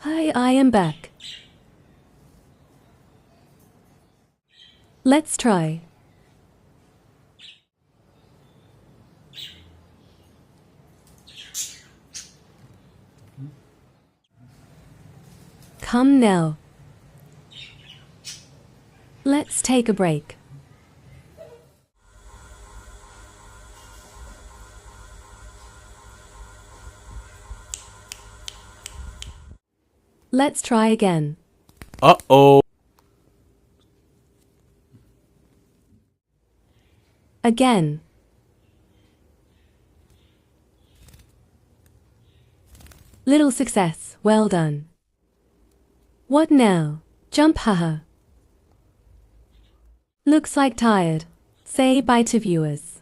Hi, I am back. Let's try. Come now. Let's take a break. Let's try again. Uh-oh. Again. Little success, well done. What now? Jump, haha. Looks like tired. Say bye to viewers.